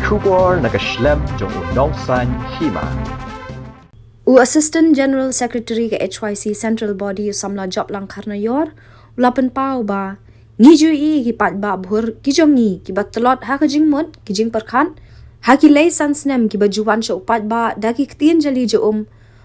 Shubor nakaslem jong udongsan hima. Assistant General Secretary ke HYC Central Body samla job lang karna yor ulapan pau ba ngijui ki pat ba bhur ki jongi ki batlot ha ka jingmot ki jing parkhan ha ki lay sansnem ki bajuwan sha upat ba da ki ktien jali jo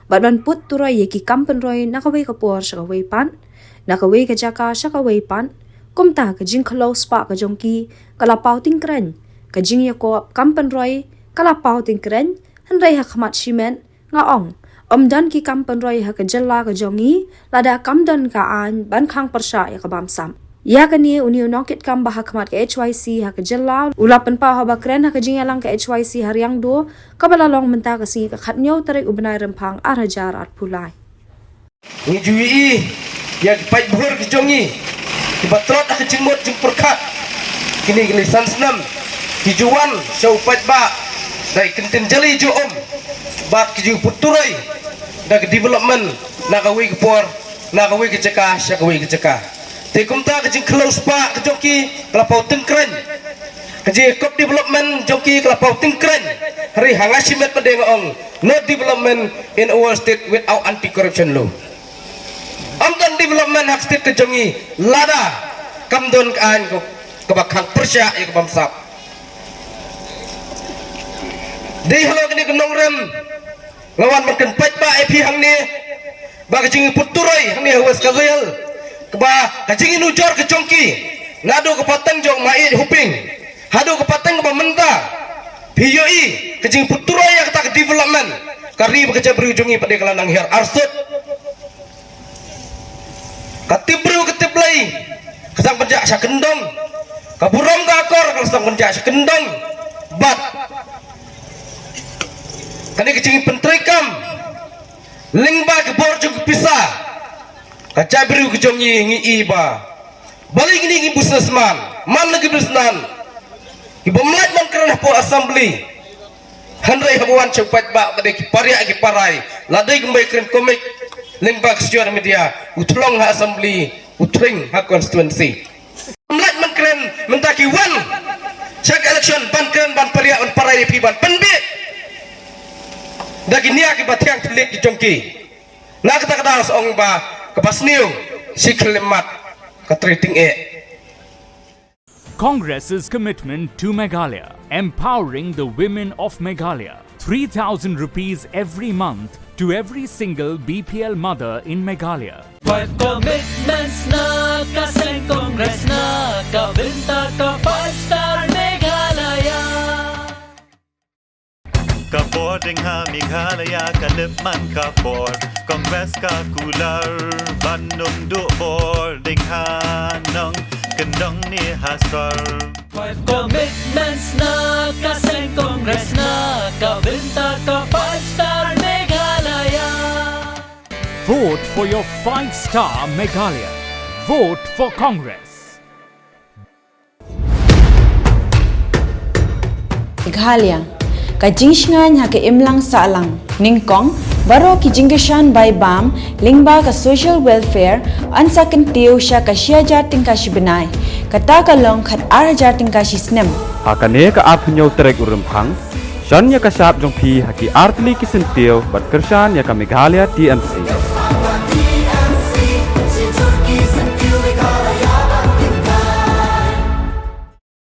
badban put turai ye ki kampen roi nakawei ka por sha kawei pan nakawei ka jaka sha kawei pan kumta ka jing khalo spa ka jongki kala pau ting kren ka jing ya ko kampen roi kala pau ting kren hanrai ha khamat shimen nga ong dan ki kampan roi ha ka jalla ka jongi lada kamdan ka an ban khang persha ya ka bamsam ya ka ni uni nokit kam bah khmat ka HYC ha ka jalla ulapan pa ha ba kren ha ka jingalang ka HYC haryang do ka balalong menta ka si ka khatnyo tare ubnai rempang arajar at pulai ni jui ya pai bhur ki jongi ki batrot ka jingmot jing perkhat kini lisan senam ki juwan sau pai ba dai kenten jali jo bat ki puturai dak development nakawi ke por nakawi ke cekah syakawi ke cekah te kumta ke jing close pa ke joki kelapau tengkren ke jing kop development joki kelapau tengkren hari hangasimet pada ngong no development in our state without anti corruption law amdan development hak state ke jongi lada kamdon kan ko kebakhang persya ya kebamsap dei halo kini kenong rem lawan makan pat ba IP hang ni ba kajing puturai hang ni hawas kazel ba kajing nujor ke jongki ngadu ke patang jong mai huping hadu ke patang ke menta PUI kajing puturai yang tak development kari bekerja berujungi pada kelanang hiar arsut katibru ketiplai kesang penjak sakendong kaburam kakor kesang penjak sakendong bat kani kecing pentrikam lingba ke borjuk pisah kacabiru ke jongi ngi iba balik ini ngi businessman man lagi businessman ibu melat man kerana po assembly handrai habuan cepat ba pada ki paria ki parai ladai gembai krim komik lingba ke sosial media utlong ha assembly utring ha constituency melat man keren mentaki wan cek election ban keren ban paria ban parai pi ban penbit dagi ni akibat yang telik di jongki nak kata kata seorang ba kepasniu siklemat ketriting Congress's commitment to Meghalaya, empowering the women of Meghalaya. 3,000 rupees every month to every single BPL mother in Meghalaya. 5 commitments na kaseng Congress na kabinta ka 5-star Meghalaya. Kapor ding ha Meghalaya kaliman kapor Kongres ka kular Bandung duk bor ding ha nong kendong ni hasar 5 commitments na kaseng Congress na kabinta ka 5-star Meghalaya. Vote for your 5-star Meghalaya. Vote for Congress. Meghalaya kajingshnan ha ke imlang salang ningkong baro ki jingeshan by bam lingba ka social welfare ansaken tiu sha ka shia jating ka shibnai kata ka long khat ar jating ka shisnem hakane ka apnyo trek urumphang shanya ka sap jong phi haki artli ki sentio bat kershan ya ka Meghalaya TMC